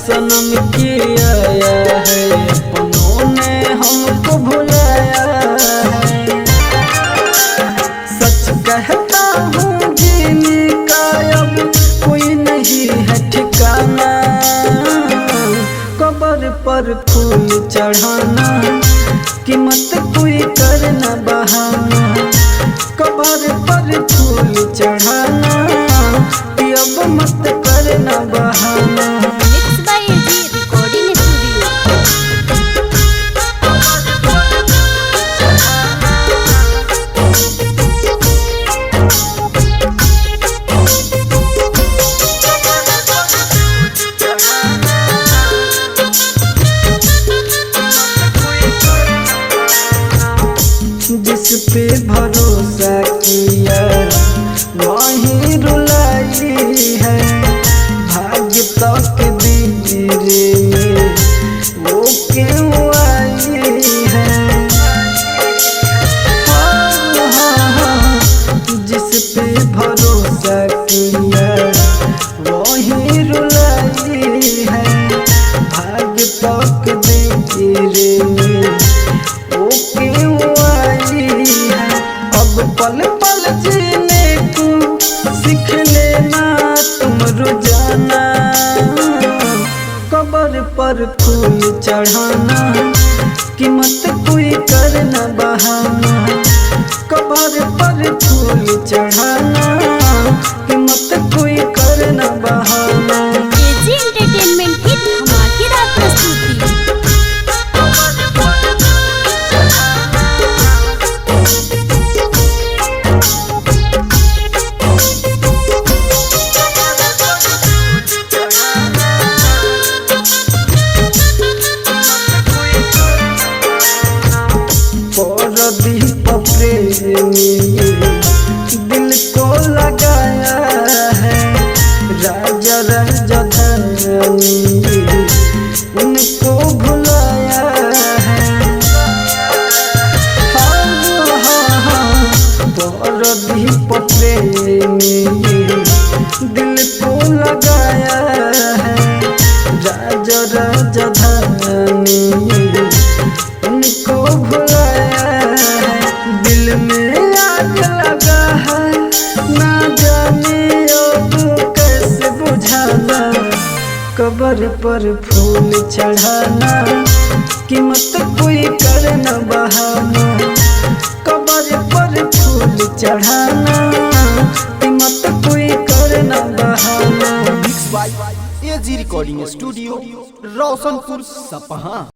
सनम किया है, अपनों ने हमको भुलाया है। सच कहता हूँ जीने का अब कोई नहीं है ठिकाना, कब्र पर फूल चढ़ाना कीमत कोई करना बहाना, कब्र पर फूल चढ़ाना कि अब मत करना बहाना। Mix by AG recording studio. जिस पे भरोसा किया वही रुलाई है, भाग्य तक दीजिए में वो क्यों आई है। जिस पे भरोसा किया वही रुलाई है, भाग्य तक दीजिए में वो क्यों आई है। अब पल पल जीने को सीख लेना तुम रोजाना, कब्र पर फूल चढ़ाना कीमत कोई करना बहाना, कब्र पर फूल चढ़ाना कीमत कोई करना बहाना। एजी एंटरटेनमेंट की धमाकेदार प्रस्तुति। दीप प्रेमी दिल को लगाया है, राजा राजधानी उनको भुलाया है। दीप प्रेमी दिल को लगाया है, राजा राजधानी उनको भुलाया है। दिल में आग लगा है ना जाने अब कैसे बुझाना, कब्र पर फूल चढ़ाना कीमत कोई करना बहाना, कब्र पर फूल चढ़ाना कीमत कोई करना बहाना। Mix by AG recording studio, Roshanpur Sapaha.